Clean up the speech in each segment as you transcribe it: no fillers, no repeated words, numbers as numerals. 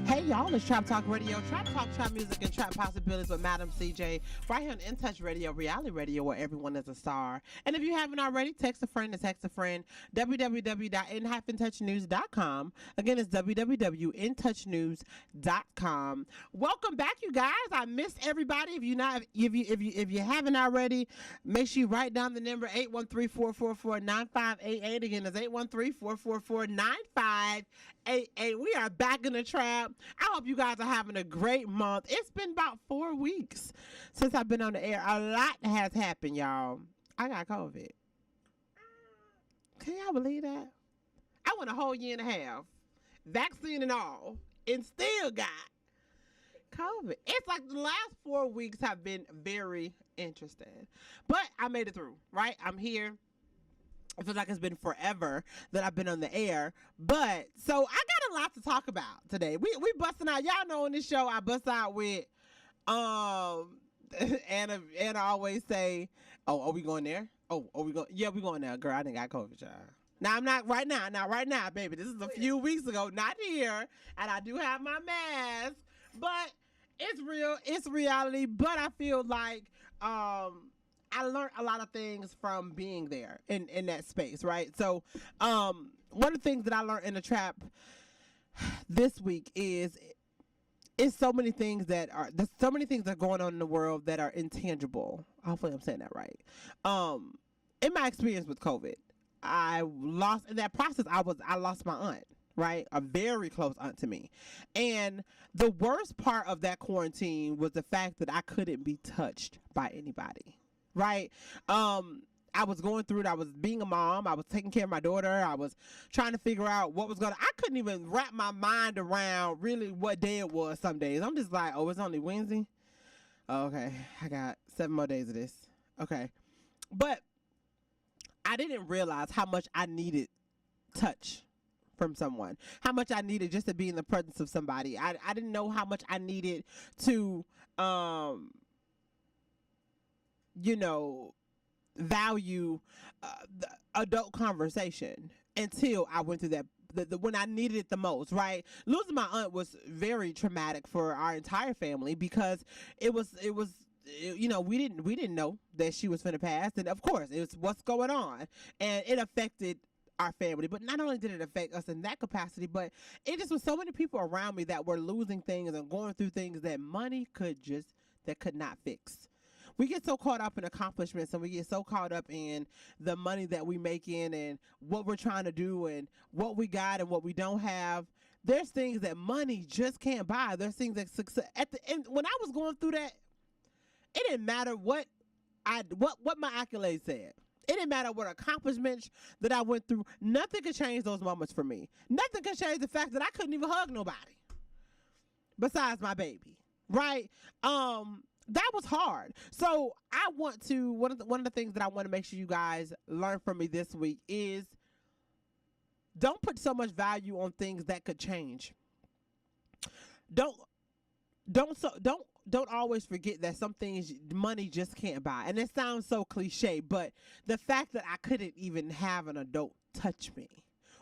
Hey y'all, it's Trap Talk Radio. Trap Talk, trap music, and trap possibilities with Madam CJ. Right here on In Touch Radio, reality radio where everyone is a star. And if you haven't already, text a friend to text a friend. www.in-touchnews.com. Again, it's www.intouchnews.com. Welcome back, you guys. I missed everybody. If you haven't already, make sure you write down the number 813-444-9588. Again, it's 813-444-9588. We are back in the trap. I hope you guys are having a great month. It's been about 4 weeks since I've been on the air. A lot has happened, y'all. I got COVID. Can y'all believe that? I went a whole year and a half, vaccine and all, and still got COVID. It's like the last 4 weeks have been very interesting. But I made it through, right? I'm here. I feel like it's been forever that I've been on the air. But so I got a lot to talk about today. We busting out. Y'all know on this show I bust out with Anna always say, "Oh, are we going there? Oh, are we going? Yeah, we going there, girl. I didn't got COVID, y'all. Now I'm not right now. Not right now, baby. This is a few weeks ago. Not here, and I do have my mask, but it's real. It's reality. But I feel like I learned a lot of things from being there in that space, right? So one of the things that I learned in the trap this week is so many things that are going on in the world that are intangible. Hopefully I'm saying that right. In my experience with COVID, I lost in that process. I lost my aunt, right? A very close aunt to me. And the worst part of that quarantine was the fact that I couldn't be touched by anybody. Right. I was going through it. I was being a mom. I was taking care of my daughter. I was trying to figure out what was I couldn't even wrap my mind around really what day it was some days. I'm just like, oh, it's only Wednesday. Okay. I got 7 more days of this. Okay. But I didn't realize how much I needed touch from someone, how much I needed just to be in the presence of somebody. I didn't know how much I needed to, value the adult conversation until I went through that when I needed it the most, right? Losing my aunt was very traumatic for our entire family because it was we didn't know that she was finna pass, and of course it was what's going on, and it affected our family. But not only did it affect us in that capacity, but it just was so many people around me that were losing things and going through things that money could not fix. We get so caught up in accomplishments and we get so caught up in the money that we make in and what we're trying to do and what we got and what we don't have. There's things that money just can't buy. There's things that success at the end. When I was going through that, it didn't matter what my accolades said. It didn't matter what accomplishments that I went through. Nothing could change those moments for me. Nothing could change the fact that I couldn't even hug nobody besides my baby. Right? That was hard. So I want to, one of the things that I want to make sure you guys learn from me this week is don't put so much value on things that could change. Don't always forget that some things money just can't buy. And it sounds so cliche, but the fact that I couldn't even have an adult touch me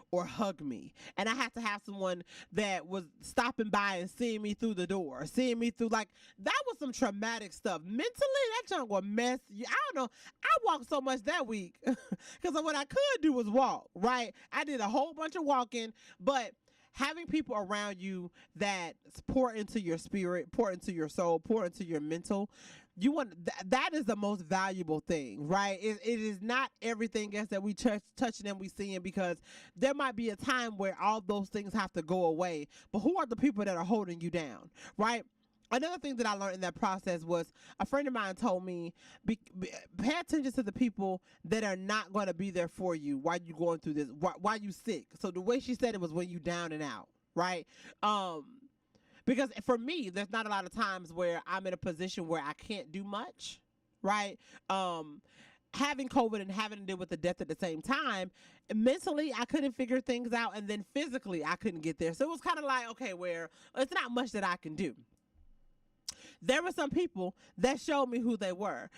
or hug me, and I had to have someone that was stopping by and seeing me through the door, seeing me through, like, that was some traumatic stuff. Mentally, that junk will mess you. I don't know. I walked so much that week because what I could do was walk, right? I did a whole bunch of walking, but having people around you that pour into your spirit, pour into your soul, pour into your mental, that is the most valuable thing, right? It is not everything else that we touching and we seeing, because there might be a time where all those things have to go away. But who are the people that are holding you down, right? Another thing that I learned in that process was a friend of mine told me, pay attention to the people that are not going to be there for you while you're going through this, while you sick. So the way she said it was when you down and out, right? Because for me, there's not a lot of times where I'm in a position where I can't do much, right? Having COVID and having to deal with the death at the same time, mentally I couldn't figure things out, and then physically I couldn't get there. So it was kind of like, okay, where it's not much that I can do. There were some people that showed me who they were.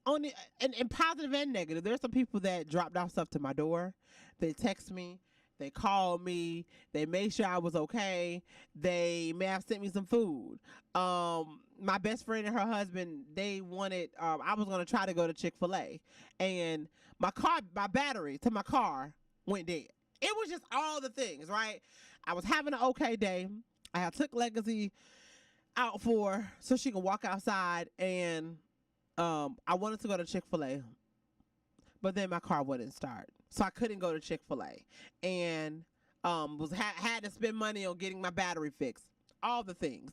Only in positive and negative. There are some people that dropped off stuff to my door. They text me They called me. They made sure I was okay. They may have sent me some food. My best friend and her husband, they wanted, I was going to try to go to Chick-fil-A. And my battery to my car went dead. It was just all the things, right? I was having an okay day. I had took Legacy out so she could walk outside, and I wanted to go to Chick-fil-A, but then my car wouldn't start, so I couldn't go to Chick-fil-A, and had to spend money on getting my battery fixed, all the things.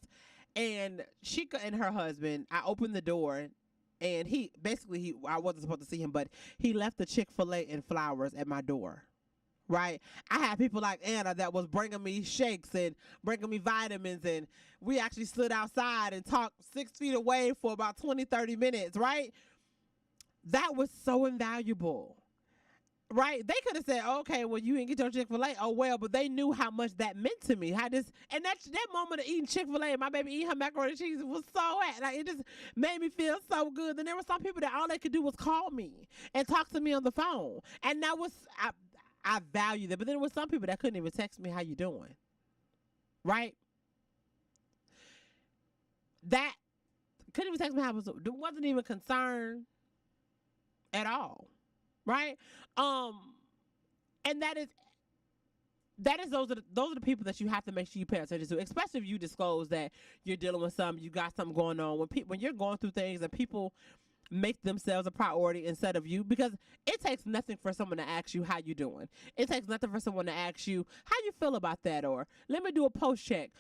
And Sheikah and her husband, I opened the door, and I wasn't supposed to see him, but he left the Chick-fil-A and flowers at my door. Right? I had people like Anna that was bringing me shakes and bringing me vitamins, and we actually stood outside and talked 6 feet away for about 20, 30 minutes, right? That was so invaluable, right? They could have said, okay, well, you didn't get your Chick-fil-A. Oh, well, but they knew how much that meant to me. That moment of eating Chick-fil-A and my baby eating her macaroni and cheese was so like, it just made me feel so good. Then there were some people that all they could do was call me and talk to me on the phone. And that was, I value that. But then there were some people that couldn't even text me, how you doing? Right? That couldn't even text me how I was, wasn't even concerned at all. Right? And those are the people that you have to make sure you pay attention to, especially if you disclose that you're dealing with something, you got something going on. When you're going through things and people make themselves a priority instead of you, because it takes nothing for someone to ask you how you doing. It takes nothing for someone to ask you how you feel about that, or let me do a post check.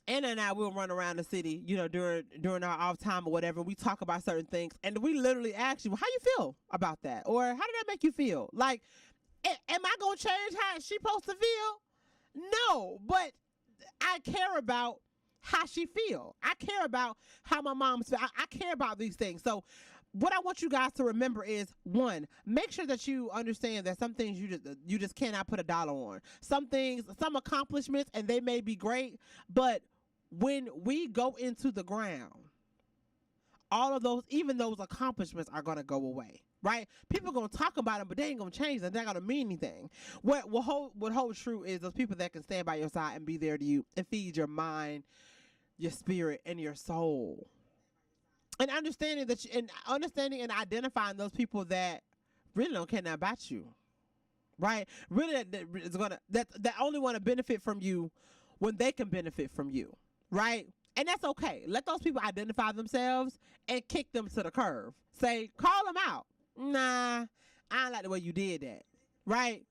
Anna and I will run around the city, during our off time or whatever. We talk about certain things, and we literally ask you, how you feel about that, or how did that make you feel? Like, am I gonna change how she's supposed to feel? No, but I care about how she feel. I care about how my mom's feel. I care about these things. So what I want you guys to remember is, one, make sure that you understand that some things you just cannot put a dollar on. Some things, some accomplishments, and they may be great, but when we go into the ground, all of those, even those accomplishments, are going to go away. Right? People are going to talk about them, but they ain't going to change them. They're not going to mean anything. What holds true is those people that can stand by your side and be there to you and feed your mind, your spirit, and your soul. And understanding and identifying those people that really don't care nothing about you. Right? Really that only want to benefit from you when they can benefit from you. Right? And that's okay. Let those people identify themselves and kick them to the curb. Say, call them out. Nah, I don't like the way you did that. Right?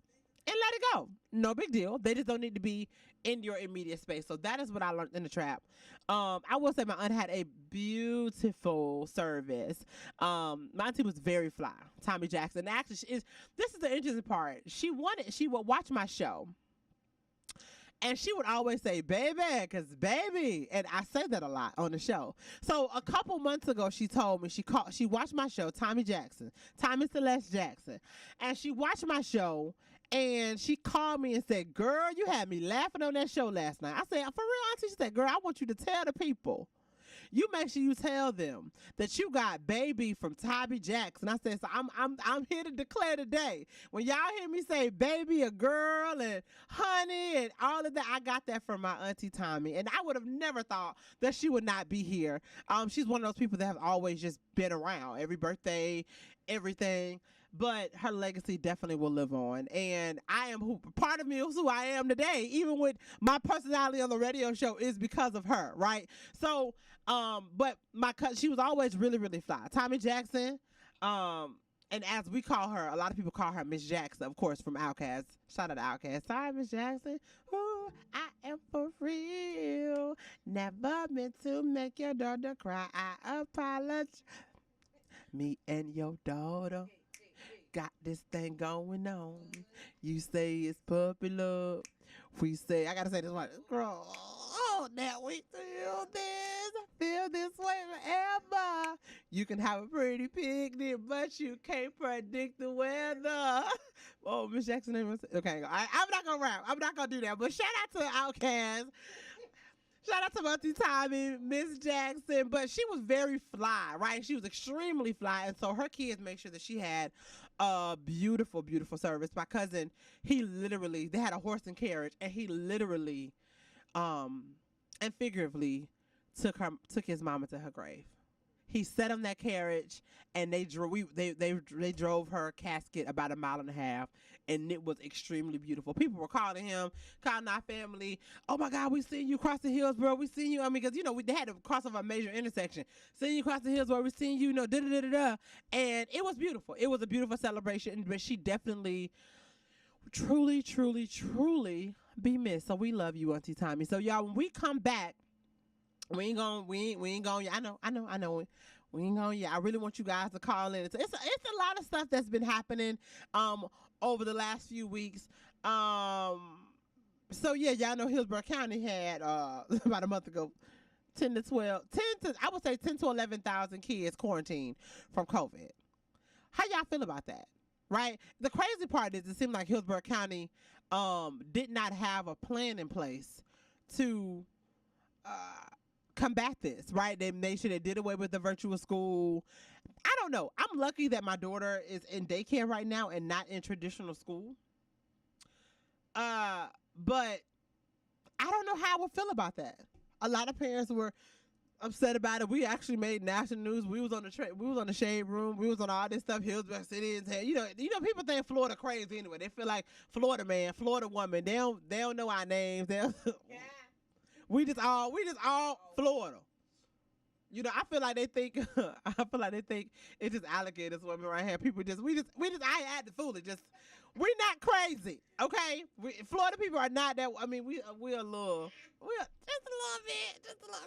And let it go. No big deal. They just don't need to be in your immediate space. So that is what I learned in the trap. I will say my aunt had a beautiful service. My auntie was very fly, Tommy Jackson. Actually, this is the interesting part. She would watch my show. And she would always say, baby, because baby. And I say that a lot on the show. So a couple months ago, she told me, she watched my show, Tommy Celeste Jackson. And she watched my show, and she called me and said, girl, you had me laughing on that show last night. I said, for real, auntie? She said, girl, I want you to tell the people. You make sure you tell them that you got baby from Tommy Jackson. I said, so I'm here to declare today, when y'all hear me say baby, a girl, and honey, and all of that, I got that from my auntie Tommy. And I would have never thought that she would not be here. She's one of those people that have always just been around every birthday, everything. But her legacy definitely will live on. And part of me is who I am today, even with my personality on the radio show, is because of her, right? So, but she was always really, really fly. Tommy Jackson, and as we call her, a lot of people call her Miss Jackson, of course, from Outkast. Shout out to Outkast. Sorry, Miss Jackson. Ooh, I am for real. Never meant to make your daughter cry. I apologize. Me and your daughter got this thing going on. You say it's puppy love. We say, I gotta say this one. Girl, that we feel this way forever. You can have a pretty picnic, but you can't predict the weather. Oh, Miss Jackson. Okay, I'm not gonna rap. I'm not gonna do that. But shout out to Outkast. Shout out to Auntie Tommy, Miss Jackson, but she was very fly, right? She was extremely fly, and so her kids make sure that she had a beautiful, beautiful service. My cousin, they had a horse and carriage, and he literally, and figuratively, took his mama to her grave. He sat on that carriage, and they drove her casket about a mile and a half, and it was extremely beautiful. People were calling him, calling our family. Oh my God, we seen you crossing Hillsborough. We seen you. I mean, because they had to cross over a major intersection. Seeing you crossing Hillsborough. We seen you. Da da da da da. And it was beautiful. It was a beautiful celebration. But she definitely, truly, truly, truly be missed. So we love you, Auntie Tommy. So y'all, when we come back. We ain't going. I know. We ain't going. Yeah, I really want you guys to call in. It's a lot of stuff that's been happening over the last few weeks. So yeah, y'all know Hillsborough County had about a month ago 10 to 11,000 kids quarantined from COVID. How y'all feel about that? Right? The crazy part is it seemed like Hillsborough County did not have a plan in place to combat this, right? They made sure they did away with the virtual school. I don't know. I'm lucky that my daughter is in daycare right now and not in traditional school. But I don't know how I would feel about that. A lot of parents were upset about it. We actually made national news. We was on the Shade Room. We was on all this stuff. Hillsborough City and people think Florida crazy anyway. They feel like Florida man, Florida woman. They don't know our names. Yeah. We just all Florida. I feel like they think it's just alligator swimming right here. People I had to fool it. We're not crazy, okay? Florida people are not that. I mean, we're just a little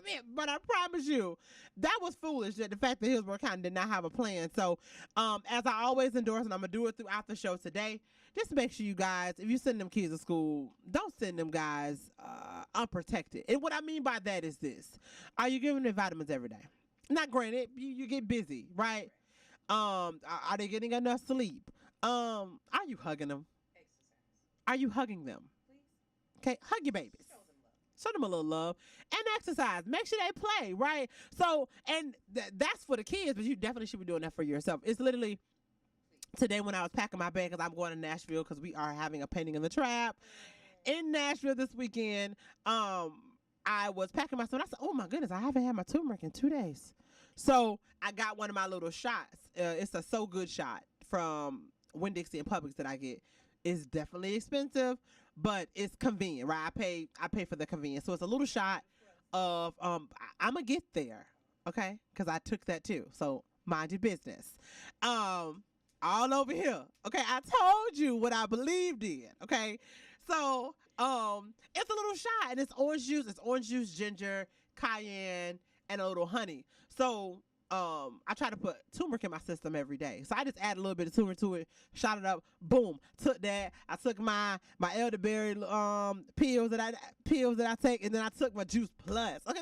bit. But I promise you, that was foolish. That the fact that Hillsborough County did not have a plan. So, as I always endorse, and I'm gonna do it throughout the show today. Just make sure you guys, if you send them kids to school, don't send them guys unprotected. And what I mean by that is this: are you giving them vitamins every day? Not granted, you get busy, right? Are they getting enough sleep? Are you hugging them? Exercise. Are you hugging them? Please. Okay, hug your babies. Show them a little love and exercise. Make sure they play, right? So, and that's for the kids, but you definitely should be doing that for yourself. It's literally today when I was packing my bag because I'm going to Nashville because we are having a painting in the trap in Nashville this weekend. I was packing my stuff. I said, "Oh my goodness, I haven't had my turmeric in 2 days." So I got one of my little shots. It's a So Good shot from Winn-Dixie and Publix that I get. It's definitely expensive, but it's convenient, right? I pay for the convenience. So it's a little shot of I'm gonna get there, okay? Because I took that too. So mind your business. All over here, okay? I told you what I believed in, okay? So it's a little shot, and it's orange juice. It's orange juice, ginger, cayenne, and a little honey. So I try to put turmeric in my system every day. So I just add a little bit of turmeric to it, shot it up, boom, took that. I took my elderberry pills that I take, and then I took my Juice Plus. Okay,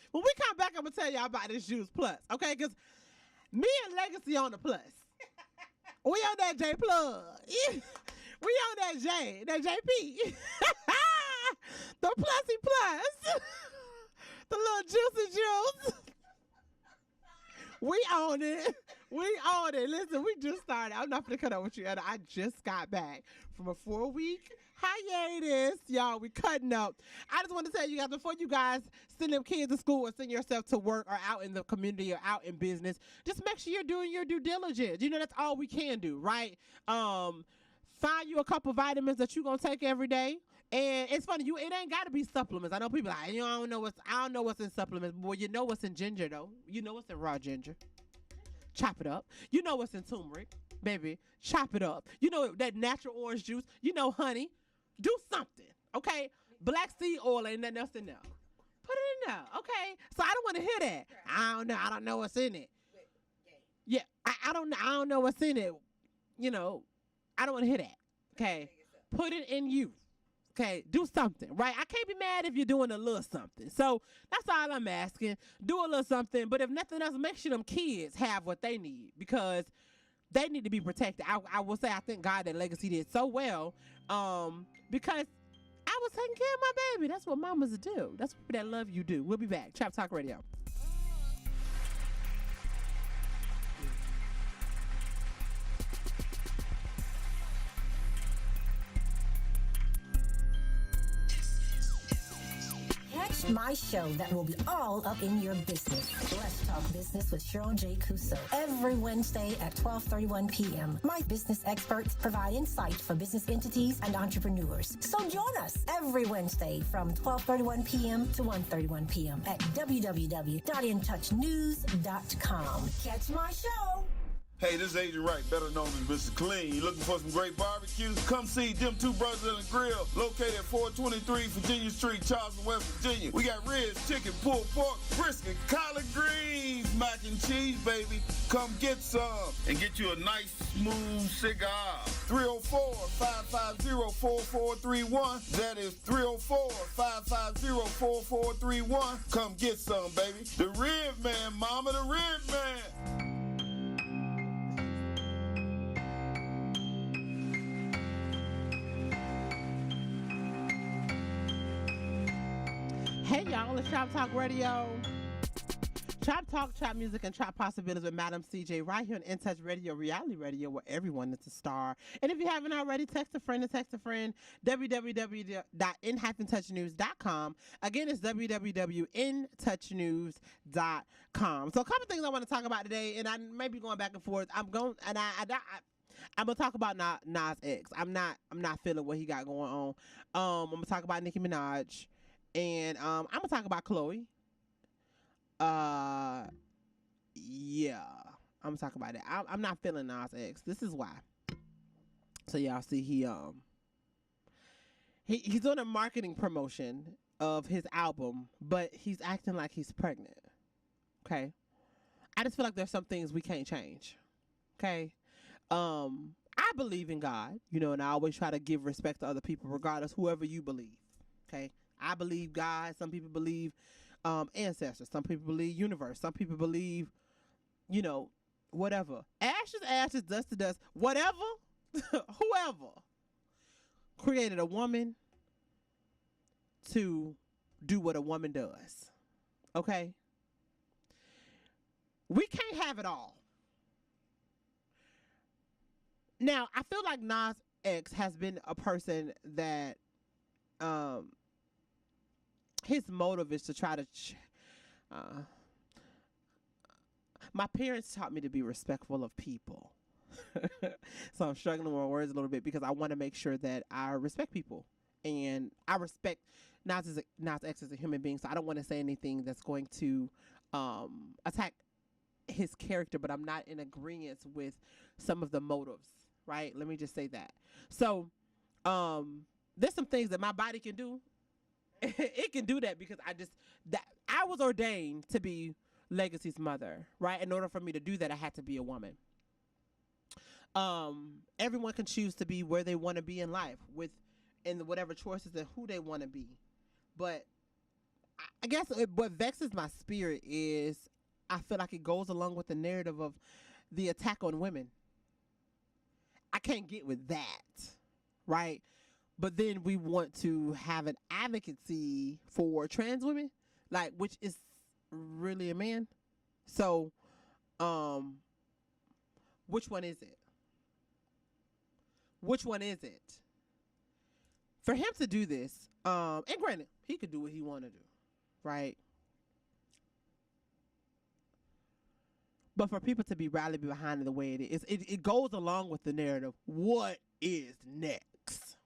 when we come back, I'm gonna tell y'all about this Juice Plus, okay? Because me and Legacy on the plus. We on that J Plug. We on that JP. The Plusy Plus. The little juicy juice. We own it. We own it. Listen, we just started. I'm not going to cut out with you. I just got back from a 4-week hiatus. Y'all, we cutting up. I just want to tell you guys, before you guys send them kids to school or send yourself to work or out in the community or out in business, just make sure you're doing your due diligence. That's all we can do, right? Find you a couple vitamins that you're going to take every day. And it's funny, it ain't got to be supplements. I know people like, I don't know what's in supplements. Well, you know what's in ginger, though. You know what's in raw ginger. Chop it up. You know what's in turmeric, baby. Chop it up. You know that natural orange juice. You know honey. Do something, okay? Black seed oil, ain't nothing else in there. Put it in there, okay? So I don't want to hear that. I don't know. I don't know what's in it. Yeah, I don't know what's in it. I don't want to hear that, okay? Put it in you. Okay, do something, right? I can't be mad if you're doing a little something. So that's all I'm asking. Do a little something, but if nothing else, make sure them kids have what they need because they need to be protected. I will say I thank God that Legacy did so well because I was taking care of my baby. That's what mamas do. That's what that love you do. We'll be back. Trap Talk Radio. Catch my show that will be all up in your business. Let's Talk Business with Cheryl J. Cuso. Every Wednesday at 12:31 p.m. My business experts provide insight for business entities and entrepreneurs. So join us every Wednesday from 12:31 p.m. to 1:31 p.m. at www.intouchnews.com. Catch my show. Hey, this is Agent Wright, better known as Mr. Clean. You looking for some great barbecue? Come see them two brothers in the grill, located at 423 Virginia Street, Charleston, West Virginia. We got ribs, chicken, pulled pork, brisket, collard greens, mac and cheese, baby. Come get some and get you a nice, smooth cigar. 304-550-4431. That is 304-550-4431. Come get some, baby. The Rib Man, mama, the Rib Man. Hey y'all, it's Trap Talk Radio. Trap Talk, Trap Music, and Trap Possibilities with Madam CJ right here on In Touch Radio, reality radio, where everyone is a star. And if you haven't already, text a friend www.in-touchnews.com. Again, it's www.intouchnews.com. So a couple things I want to talk about today, and I may be going back and forth. I'm gonna talk about Nas X. I'm not feeling what he got going on. I'm gonna talk about Nicki Minaj. And I'm gonna talk about Chloe. Yeah, I'm gonna talk about it. I'm not feeling Nas X. This is why. So y'all see he's doing a marketing promotion of his album, but he's acting like he's pregnant. Okay, I just feel like there's some things we can't change. Okay, I believe in God, and I always try to give respect to other people, regardless whoever you believe. Okay. I believe God. Some people believe ancestors. Some people believe universe. Some people believe, whatever. Ashes, ashes, dust to dust. Whatever, whoever created a woman to do what a woman does. Okay? We can't have it all. Now, I feel like Nas X has been a person that his motive is to try to my parents taught me to be respectful of people. So I'm struggling with my words a little bit because I want to make sure that I respect people, and I respect Nas X as a human being, so I don't want to say anything that's going to attack his character, but I'm not in agreement with some of the motives, right? Let me just say that. So there's some things that my body can do. It can do that because I was ordained to be Legacy's mother, right? In order for me to do that, I had to be a woman. Everyone can choose to be where they want to be in life in whatever choices and who they want to be. But I guess what vexes my spirit is I feel like it goes along with the narrative of the attack on women. I can't get with that, right? But then we want to have an advocacy for trans women, which is really a man. So, which one is it? Which one is it? For him to do this, and granted, he could do what he want to do, right? But for people to be rallied behind it the way it is, it goes along with the narrative. What is next?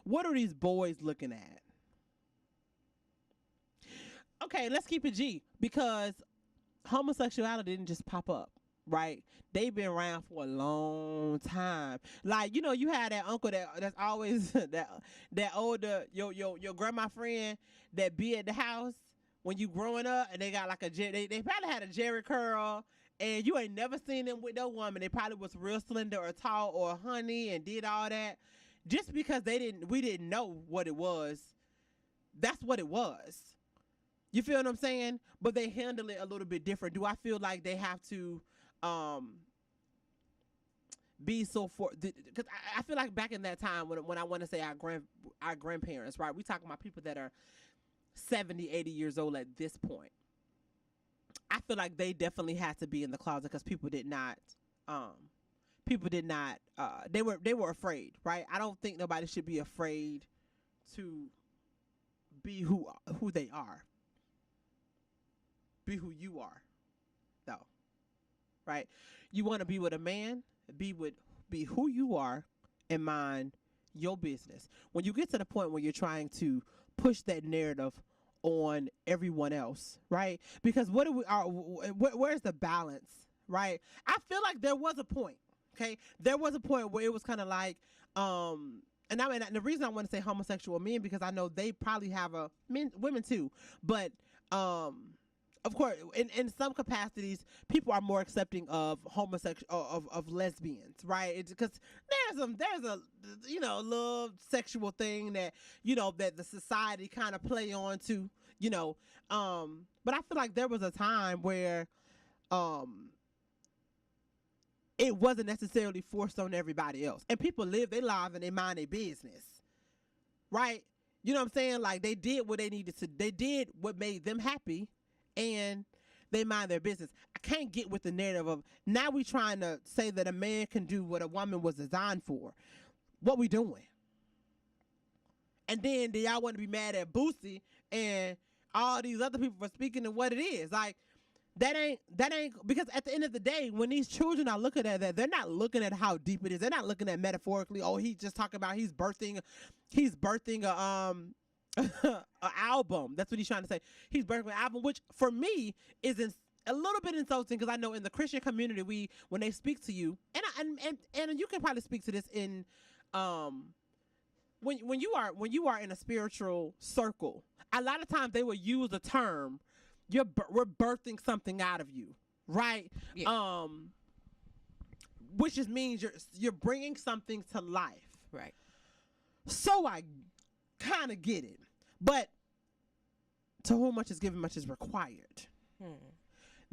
What are these boys looking at? Okay, let's keep it G, because homosexuality didn't just pop up, right? They've been around for a long time. You had that uncle that's always that older your grandma friend that be at the house when you growing up, and they got like they probably had a Jerry curl, and you ain't never seen them with no woman. They probably was real slender or tall or honey and did all that. Just because we didn't know what it was, that's what it was. You feel what I'm saying? But they handle it a little bit different. Do I feel like they have to be so for because I feel like back in that time when I want to say our grandparents, right? We talking about people that are 70, 80 years old at this point. I feel like they definitely had to be in the closet because they were afraid, right? I don't think nobody should be afraid to be who they are. Be who you are, though, right? You want to be with a man, be who you are, and mind your business. When you get to the point where you're trying to push that narrative on everyone else, right? Because where's the balance, right? I feel like there was a point, okay? There was a point where it was kind of like, and I mean, the reason I want to say homosexual men because I know they probably have women too, but of course, in some capacities, people are more accepting of homosexual of lesbians, right? It's because there's a little sexual thing that that the society kind of play on to, but I feel like there was a time where it wasn't necessarily forced on everybody else, and people live their lives and they mind their business, right? You know what I'm saying? Like they did what they needed to. They did what made them happy. And they mind their business. I can't get with the narrative of now we trying to say that a man can do what a woman was designed for. What we doing? And then do y'all want to be mad at Boosie and all these other people for speaking to what it is? Like that ain't because at the end of the day, when these children are looking at that, they're not looking at how deep it is. They're not looking at metaphorically. Oh, he's just talking about he's birthing a an album. That's what he's trying to say. He's birthing an album, which for me is a little bit insulting because I know in the Christian community when they speak to you, and you can probably speak to this in when you are in a spiritual circle, a lot of times they will use the term we're birthing something out of you, right? Yeah. Which just means you're bringing something to life, right? So I kind of get it, but to whom much is given, much is required.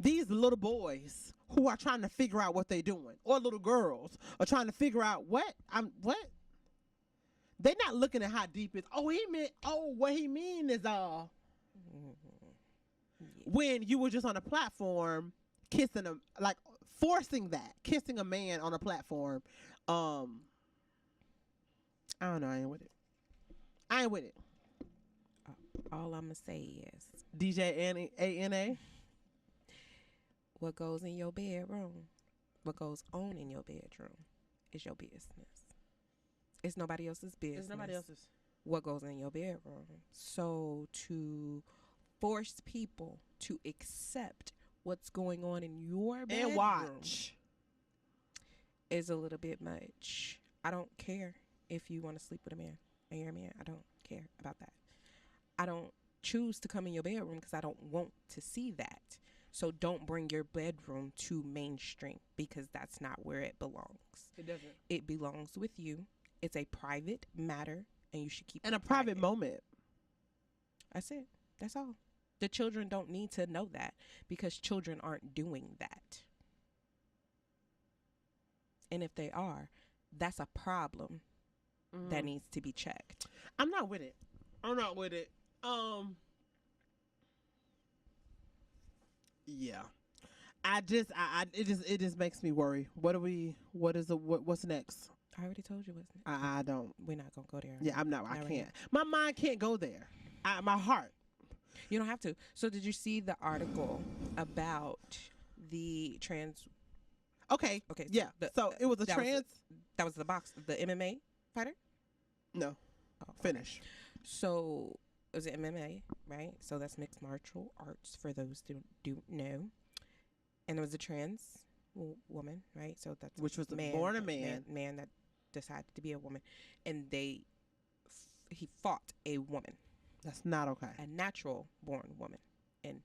These little boys who are trying to figure out what they're doing, or little girls are trying to figure out what they're not looking at how deep it's. What he mean is when you were just on a platform kissing him, like kissing a man on a platform. I don't know. I ain't with it. All I'm going to say is DJ ANA. What goes in your bedroom, what goes on in your bedroom is your business. It's nobody else's business. It's nobody else's. What goes in your bedroom. So to force people to accept what's going on in your bedroom and watch is a little bit much. I don't care if you want to sleep with a man and you're a man. I don't care about that. I don't choose to come in your bedroom because I don't want to see that. So don't bring your bedroom to mainstream because that's not where it belongs. It doesn't. It belongs with you. It's a private matter and you should keep it a private moment. That's it. That's all. The children don't need to know that because children aren't doing that. And if they are, that's a problem that needs to be checked. I'm not with it. Yeah. It just makes me worry. What's next? I already told you what's next. I don't. We're not going to go there. Yeah, I'm not. I can't. My mind can't go there. My heart. You don't have to. So did you see the article about the trans? Okay. Yeah. So it was a trans. That was the MMA fighter? No. Oh, finish. So it was an MMA, right? So that's mixed martial arts for those who do know. And there was a trans woman, right? So that's which was born a man that decided to be a woman, and he fought a woman. That's not okay. A natural born woman, and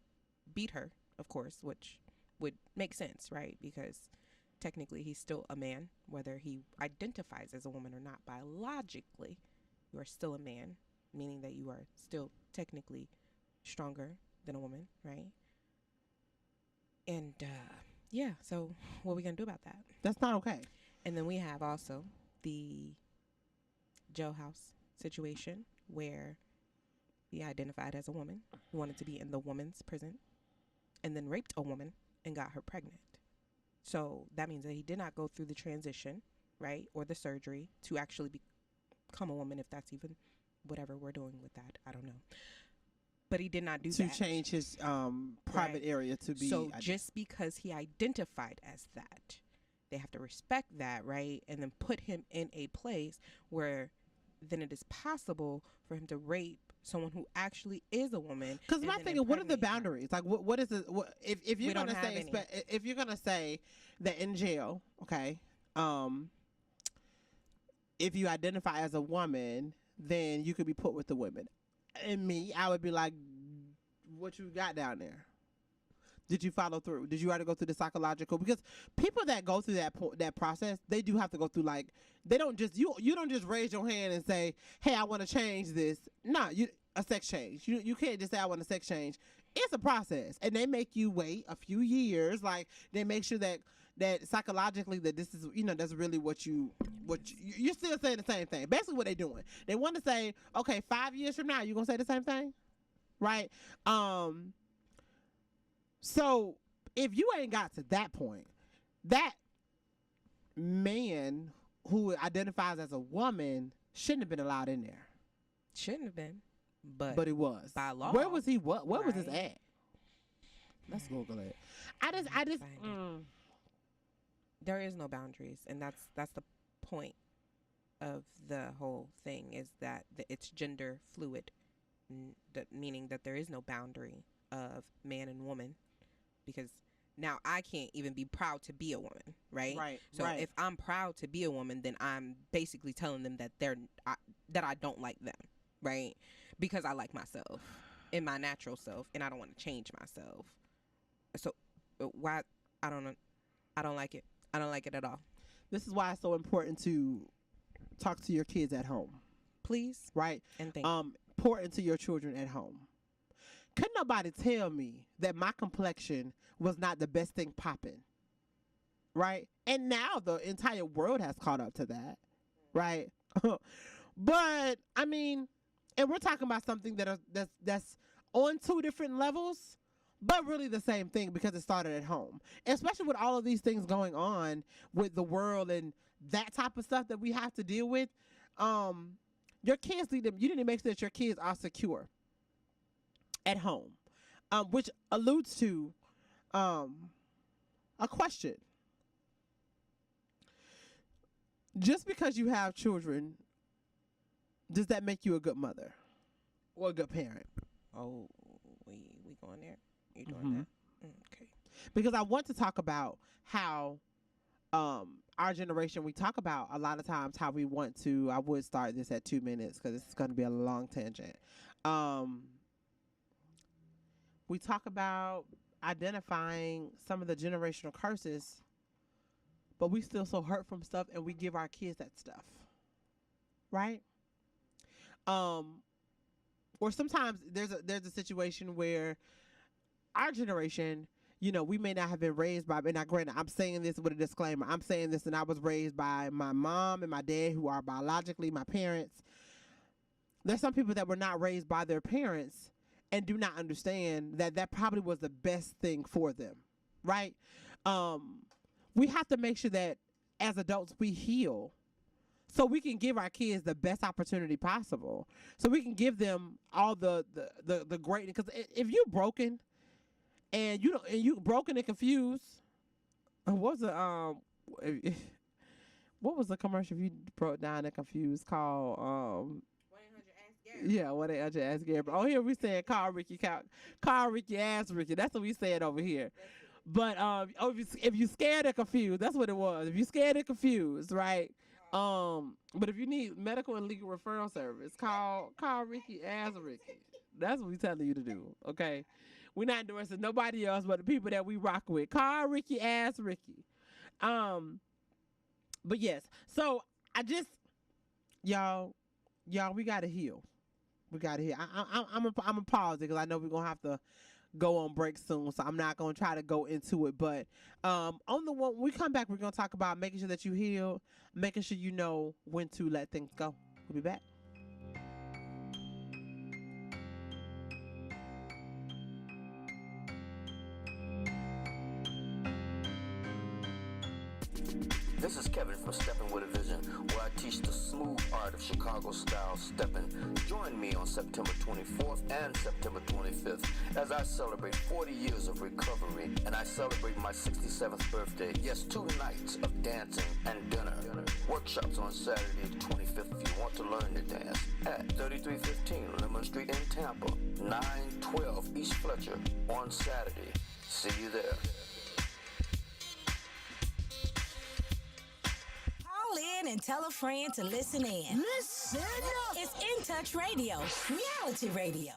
beat her, of course, which would make sense, right? Because technically he's still a man, whether he identifies as a woman or not. Biologically, you are still a man, meaning that you are still technically stronger than a woman, right? And yeah, so what are we gonna do about that? That's not okay. And then we have also the jailhouse situation where he identified as a woman, wanted to be in the woman's prison, and then raped a woman and got her pregnant. So that means that he did not go through the transition, right, or the surgery to actually become a woman, if that's even whatever we're doing with that. I don't know. But he did not do to that. change his private area to be. So just because he identified as that, they have to respect that, right? And then put him in a place where then it is possible for him to rape someone who actually is a woman. Because my thing is, what are the boundaries? Like, what is it? If you're gonna say, if you're gonna say that in jail, okay, if you identify as a woman, then you could be put with the women. And me, I would be like, what you got down there? Did you follow through? Did you already go through the psychological? Because people that go through that process, they do have to go through, like, they don't just, you don't just raise your hand and say, hey, I want to change this. No, a sex change. You can't just say I want a sex change. It's a process, and they make you wait a few years. Like, they make sure that psychologically that this is, that's really what you're still saying the same thing. Basically what they're doing. They want to say, okay, 5 years from now, you're going to say the same thing? Right? So if you ain't got to that point, that man who identifies as a woman shouldn't have been allowed in there. Shouldn't have been, but he was. By law. Where was he? Where was his Right. at? Let's Google it. I just. There is no boundaries, and that's the point of the whole thing, is that it's gender fluid, meaning that there is no boundary of man and woman, because now I can't even be proud to be a woman, right? Right. So if I'm proud to be a woman, then I'm basically telling them that that I don't like them, right? Because I like myself in my natural self, and I don't want to change myself. So why? I don't know. I don't like it. I don't like it at all. This is why it's so important to talk to your kids at home. Please. Right? And thank you. Pour into your children at home. Couldn't nobody tell me that my complexion was not the best thing popping. Right? And now the entire world has caught up to that. Right? But, I mean, and we're talking about something that's on two different levels, but really the same thing, because it started at home. Especially with all of these things going on with the world and that type of stuff that we have to deal with. Your kids you need to make sure that your kids are secure at home, which alludes to a question. Just because you have children, does that make you a good mother or a good parent? Oh, we going there? You doing that? Okay. Because I want to talk about how our generation, we talk about a lot of times how we want to, I would start this at 2 minutes because this is going to be a long tangent. We talk about identifying some of the generational curses, but we still so hurt from stuff, and we give our kids that stuff. Right? Or sometimes there's a situation where our generation, we may not have been raised by, and now granted, I'm saying this with a disclaimer. I'm saying this, and I was raised by my mom and my dad, who are biologically my parents. There's some people that were not raised by their parents and do not understand that probably was the best thing for them, right? We have to make sure that as adults we heal, so we can give our kids the best opportunity possible, so we can give them all the great. Because if you're broken and you broken and confused, what was the commercial you broke down and confused called? 1-800-ASK-GARY. Yeah, 1-800-ASK-GARY. Oh, here we saying call Ricky, ask Ricky. That's what we said over here. But if you scared or confused, that's what it was. If you scared or confused, right? But if you need medical and legal referral service, call Ricky, ask Ricky. That's what we telling you to do. Okay, we're not endorsing nobody else but the people that we rock with. Call Ricky, ask Ricky. But yes, so I just y'all, we gotta heal. We gotta heal. I'm a pause it because I know we're gonna have to go on break soon, so I'm not gonna try to go into it. But on the one when we come back, we're gonna talk about making sure that you heal, making sure you know when to let things go. We'll be back. This is Kevin from Steppin' With a Vision, where I teach the smooth art of Chicago-style stepping. Join me on September 24th and September 25th as I celebrate 40 years of recovery, and I celebrate my 67th birthday. Yes, 2 nights of dancing and dinner. Workshops on Saturday the 25th if you want to learn to dance at 3315 Lemon Street in Tampa, 912 East Fletcher on Saturday. See you there. Call in and tell a friend to listen in. Listen up. It's In Touch Radio, reality radio.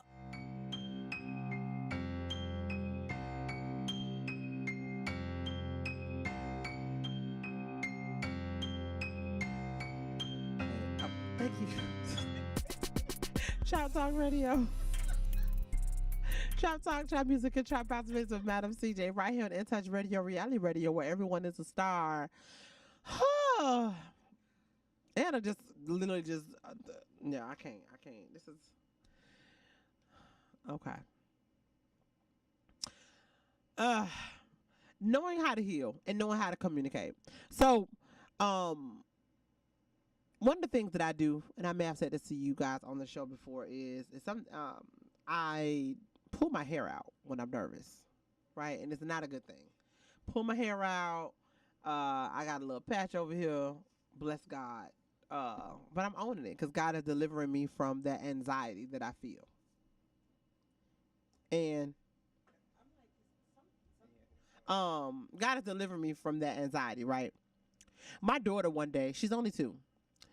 Thank you. Trap Talk Radio. Trap Talk, Trap Music, and Trap House Mix with Madam CJ right here on In Touch Radio, reality radio, where everyone is a star. Anna just literally just, yeah, I can't. This is, okay. Knowing how to heal and knowing how to communicate. So, one of the things that I do, and I may have said this to you guys on the show before, is I pull my hair out when I'm nervous, right? And it's not a good thing. Pull my hair out. I got a little patch over here. Bless God. But I'm owning it because God is delivering me from that anxiety that I feel. And God is delivering me from that anxiety, right? My daughter one day, she's only 2.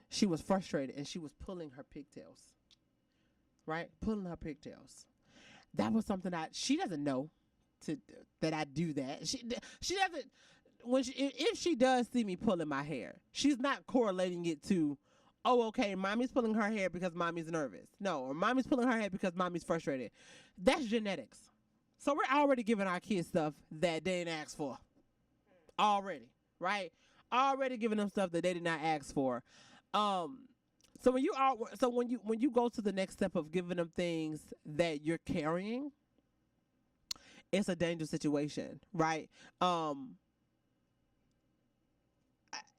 She was frustrated and she was pulling her pigtails, right? Pulling her pigtails. That was something she doesn't know that I do that. She doesn't, if she does see me pulling my hair, she's not correlating it to, oh, okay, mommy's pulling her hair because mommy's nervous. No, or mommy's pulling her hair because mommy's frustrated. That's genetics. So we're already giving our kids stuff that they didn't ask for. Already, right? Already giving them stuff that they did not ask for. So when you go to the next step of giving them things that you're carrying, it's a dangerous situation, right?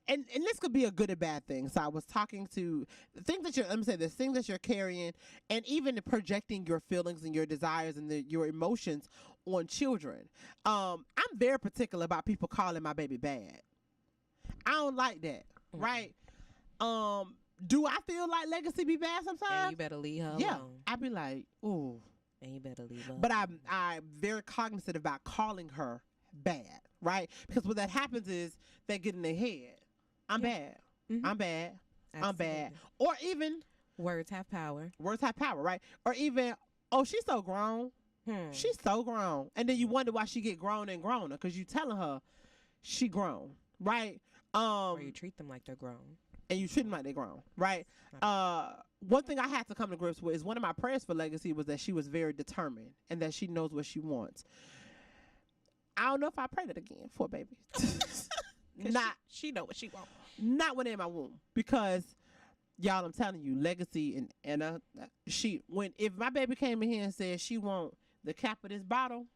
And this could be a good and bad thing. So I was talking to the things that things that you're carrying, and even projecting your feelings and your desires and your emotions on children. I'm very particular about people calling my baby bad. I don't like that, right? Do I feel like Legacy be bad sometimes? And you better leave her alone. I be like, ooh. And you better leave her But I'm very cognizant about calling her bad, right? Because what that happens is they get in their head. I'm bad. Mm-hmm. I'm bad. Absolutely. I'm bad. Or even words have power. Words have power, right? Or even, oh, she's so grown. She's so grown. And then you wonder why she get grown and growner because you telling her she grown, right? Or you treat them like they're grown. And you treat them like they're grown, right? One thing I had to come to grips with is one of my prayers for Legacy was that she was very determined and that she knows what she wants. I don't know if I pray that again for a baby. She know what she wants. Not when in my womb, because y'all, I'm telling you, Legacy and Anna, if my baby came in here and said she want the cap of this bottle,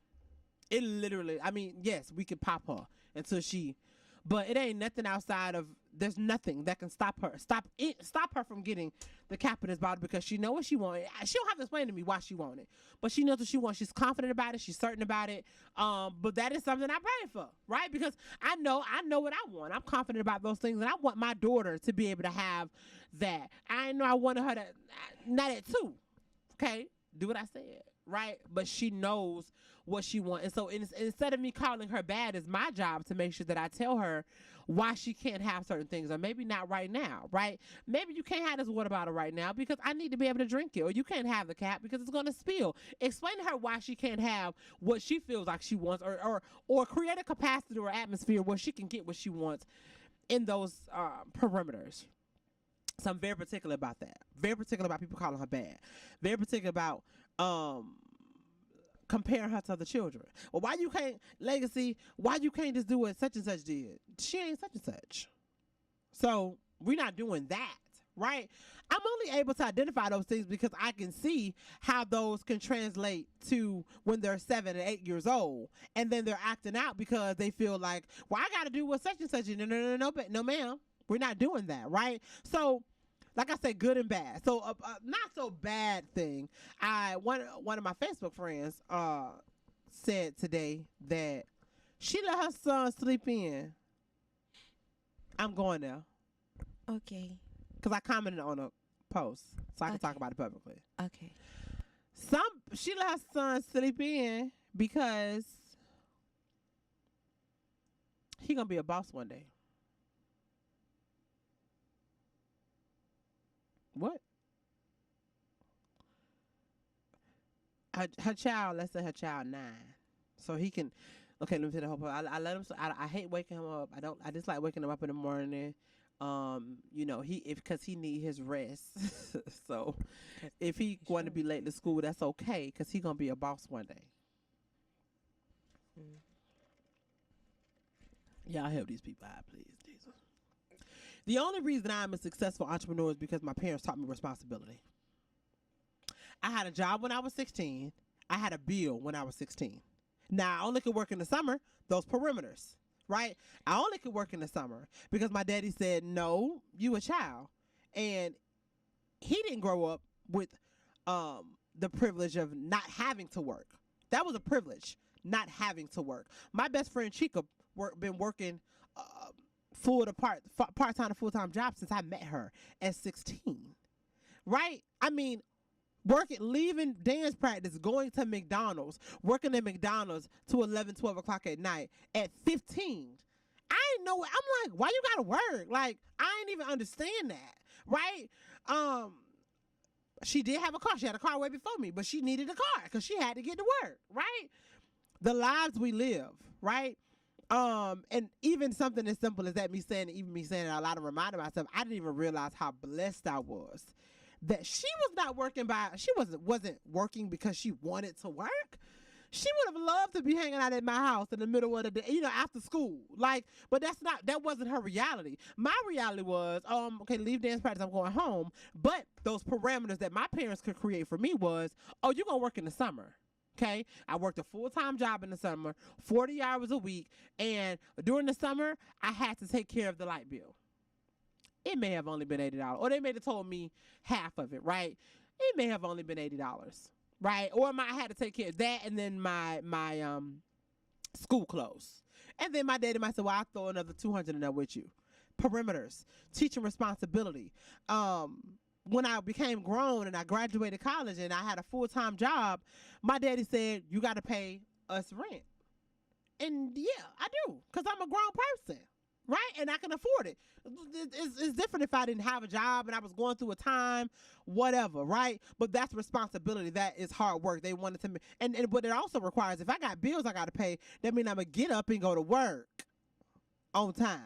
it literally, I mean, yes, we could pop her until but it ain't nothing outside of, there's nothing that can stop her from getting the cap of this bottle, because she know what she wants. She don't have to explain to me why she want it, but she knows what she wants. She's confident about it. She's certain about it. But that is something I pray for, right? Because I know what I want. I'm confident about those things, and I want my daughter to be able to have that. I know I wanted her to, not at 2, okay? Do what I said, right? But she knows what she wants. And so instead of me calling her bad, it's my job to make sure that I tell her why she can't have certain things, or maybe not right now, right? Maybe you can't have this water bottle right now because I need to be able to drink it, or you can't have the cap because it's going to spill. Explain to her why she can't have what she feels like she wants, or create a capacity or atmosphere where she can get what she wants in those perimeters. So I'm very particular about that. Very particular about people calling her bad. Very particular about comparing her to other children. Well, why you can't, Legacy, why you can't just do what such and such did? She ain't such and such. So we're not doing that, right? I'm only able to identify those things because I can see how those can translate to when they're 7 and 8 years old. And then they're acting out because they feel like, well, I got to do what such and such. No, ma'am. We're not doing that, right? So, like I said, good and bad. So, not so bad thing. One of my Facebook friends said today that she let her son sleep in. I'm going there. Okay. Because I commented on a post, so I can talk about it publicly. Okay. She let her son sleep in because he gonna be a boss one day. What? Her child, let's say her child 9, so he can. Okay, let me tell the whole part. I let him. I hate waking him up. I just like waking him up in the morning. Because he need his rest. So if he going to be late to school, that's okay, because he gonna be a boss one day. Y'all help these people out, please, Jesus. The only reason I'm a successful entrepreneur is because my parents taught me responsibility. I had a job when I was 16. I had a bill when I was 16. Now I only could work in the summer, those perimeters. Right? I only could work in the summer because my daddy said, no, you a child. And he didn't grow up with the privilege of not having to work. That was a privilege, not having to work. My best friend Chica been working part-time to full-time job since I met her at 16. Right? I mean, leaving dance practice, going to McDonald's, working at McDonald's to 11, 12 o'clock at night at 15. I ain't know. I'm like, why you gotta work? Like, I ain't even understand that, right? She did have a car. She had a car way before me, but she needed a car because she had to get to work, right? The lives we live, right? And even something as simple as that, me saying it out loud and reminding myself, I didn't even realize how blessed I was. That she was not working she wasn't working because she wanted to work. She would have loved to be hanging out at my house in the middle of the day, after school. But that wasn't her reality. My reality was, okay, leave dance practice, I'm going home. But those parameters that my parents could create for me was, oh, you're gonna work in the summer. Okay, I worked a full-time job in the summer, 40 hours a week, and during the summer, I had to take care of the light bill. It may have only been $80, or they may have told me half of it, right? It may have only been $80, right? Or I had to take care of that, and then my school clothes, and then my daddy might say, "Well, I'll throw another $200 in there with you." Perimeters, teaching responsibility. When I became grown and I graduated college and I had a full-time job, my daddy said, "You got to pay us rent," and yeah, I do, because I'm a grown person. Right? And I can afford it. It's different if I didn't have a job and I was going through a time, whatever, right? But that's responsibility. That is hard work. They wanted to, and what it also requires, if I got bills I got to pay, that means I'm going to get up and go to work on time.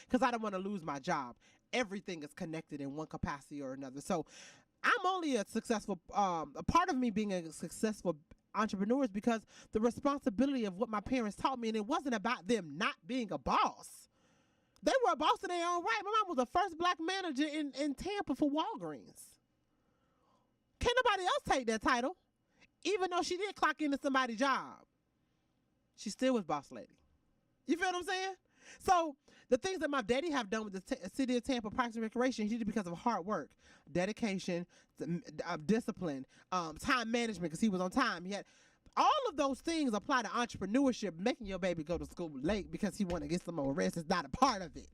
Because I don't want to lose my job. Everything is connected in one capacity or another. So I'm only a successful, a part of me being a successful entrepreneur is because the responsibility of what my parents taught me, and it wasn't about them not being a boss. They were a boss in their own right. My mom was the first black manager in Tampa for Walgreens. Can't nobody else take that title. Even though she did clock into somebody's job, she still was boss lady. You feel what I'm saying? So the things that my daddy have done with the city of Tampa Parks and Recreation, he did it because of hard work, dedication, discipline, time management, because he was on time. He had all of those things apply to entrepreneurship. Making your baby go to school late because he want to get some more rest is not a part of it.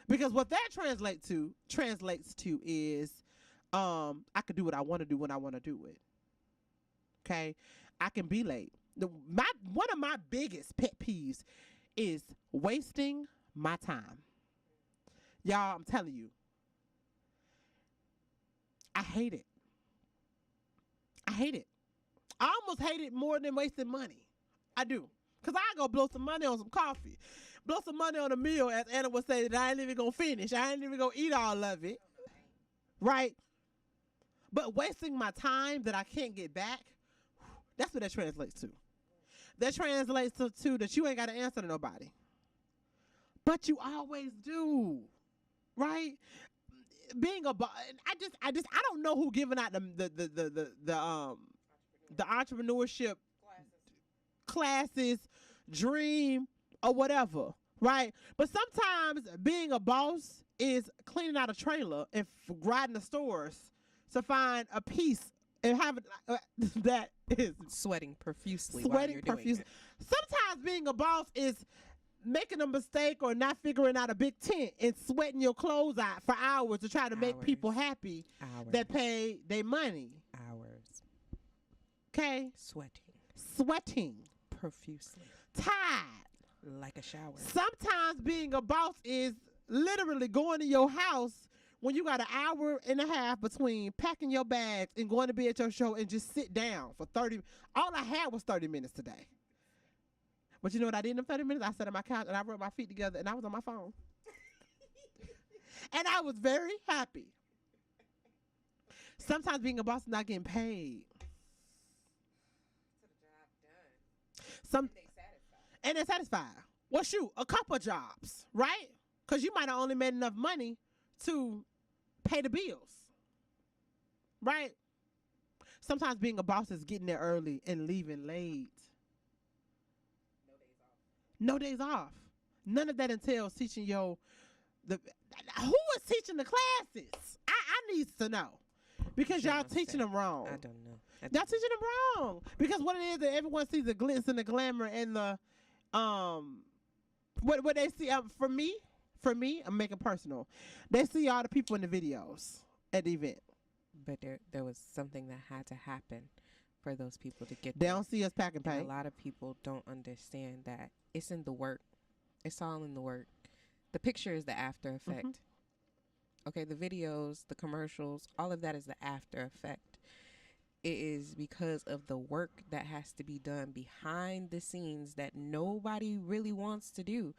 Because what that translates to is I could do what I want to do when I want to do it. Okay, I can be late. One of my biggest pet peeves is wasting my time. Y'all, I'm telling you, I hate it. I hate it. I almost hate it more than wasting money. I do. Because I go blow some money on some coffee. Blow some money on a meal, as Anna would say, that I ain't even going to finish. I ain't even going to eat all of it. Right? But wasting my time that I can't get back, That's what that translates to. That translates to that you ain't got to answer to nobody. But you always do, right? Being a boss, I don't know who giving out the entrepreneurship classes, dream or whatever, right? But sometimes being a boss is cleaning out a trailer and riding the stores to find a piece and having that is Sweating profusely while you're doing it. Sometimes being a boss is making a mistake or not figuring out a big tent and sweating your clothes out for hours to try to make people happy that pay their money. Hours. Okay? Sweating. Profusely. Tired. Like a shower. Sometimes being a boss is literally going to your house when you got an hour and a half between packing your bags and going to be at your show and just sit down for 30. All I had was 30 minutes today. But you know what I did in them 30 minutes? I sat on my couch and I rubbed my feet together and I was on my phone. And I was very happy. Sometimes being a boss is not getting paid. And they're satisfied. Well, shoot, a couple jobs, right? Because you might have only made enough money to pay the bills, right? Sometimes being a boss is getting there early and leaving late. No days off. None of that entails teaching who is teaching the classes? I need to know. Because y'all teaching them wrong. I don't know. Y'all teaching them wrong. Because what it is that everyone sees the glitz and the glamour and the what they see for me, I'm making personal. They see all the people in the videos at the event. But there was something that had to happen for those people to get They there. don't see us pack and And paint. a lot of people don't understand that it's in the work. It's all in the work. The picture is the after effect. Okay, the videos, the commercials, all of that is the after effect. It is because of the work that has to be done behind the scenes that nobody really wants to do,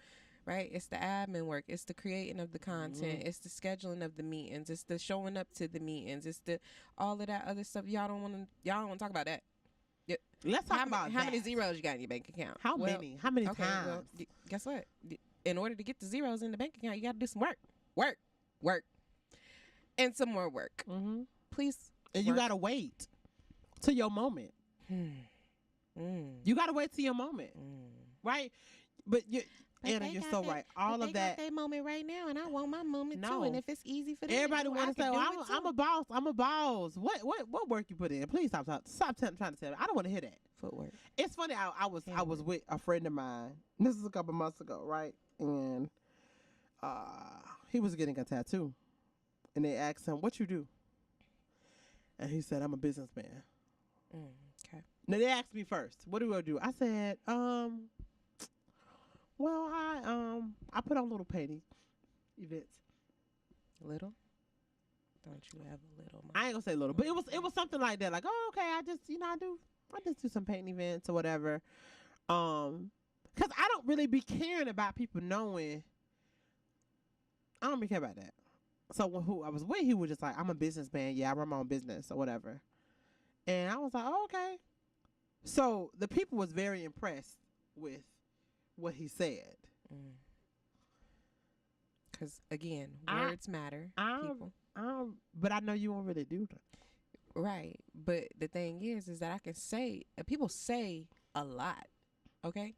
right? It's the admin work. It's the creating of the content. It's the scheduling of the meetings. It's the showing up to the meetings. It's the all of that other stuff. Y'all don't want to talk about that. Let's talk about how that. many zeros you got in your bank account? How many? How many times? Well, guess what? In order to get the zeros in the bank account, you got to do some work, and some more work. Please. And you got to wait till your moment. You got to wait till your moment, right? But Anna, you're so right. All of that. They got their moment right now, and I want my moment too. No. And if it's easy for them, Everybody want to say, "Oh, I'm a boss. I'm a boss." What work you put in? Please stop trying to tell me. I don't want to hear that. Footwork. It's funny. I was with a friend of mine. This is a couple months ago, right? And he was getting a tattoo, and they asked him, "What you do?" And he said, "I'm a businessman." Okay. Now they asked me first, "What do I do?" I said, well, I put on little painting events." Little? Don't you have a little? I ain't gonna say little, but it was something like that. Like, oh, okay, I just do some painting events or whatever. Cause I don't really be caring about people knowing. I don't be care about that. So who I was with, he was just like, "I'm a businessman. Yeah, I run my own business or whatever." And I was like, oh, okay. So the people was very impressed with what he said. Because again, words matter. People. But I know you won't really do that. Right. But the thing is that I can say, people say a lot. Okay?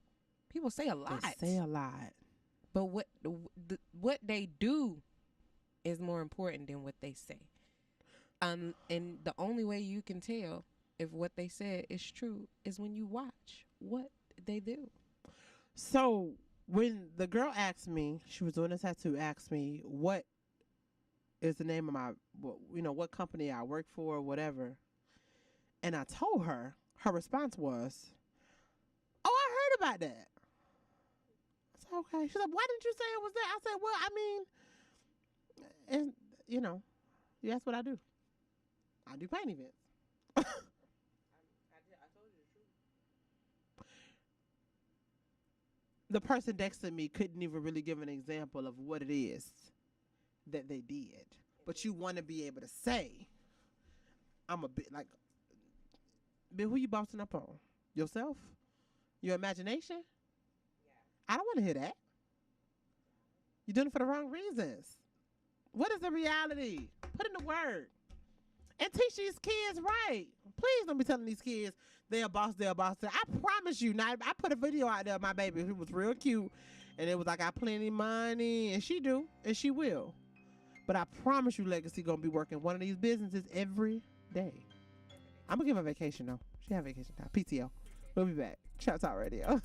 People say a lot. They say a lot. But what they do is more important than what they say. And the only way you can tell if what they said is true is when you watch what they do. So when the girl asked me, she was doing a tattoo, asked me what is the name of what company I work for or whatever. And I told her, her response was, "Oh, I heard about that." I said, "Okay." She said, "Why didn't you say it was that?" I said, "Well, I mean, and that's what I do. I do paint events." I told you the truth. The person next to me couldn't even really give an example of what it is that they did. But you want to be able to say, I'm a bit like, But who you bossing up on? Yourself? Your imagination? I don't want to hear that. You're doing it for the wrong reasons. What is the reality? Put in the word. And teach these kids right. Please don't be telling these kids they're a boss, they're a boss. I promise you. Now, I put a video out there of my baby who was real cute. And it was like, I got plenty of money. And she do. And she will. But I promise you Legacy going to be working one of these businesses every day. I'm going to give her a vacation, though. She have vacation time. PTO. We'll be back. Trap Talk Radio.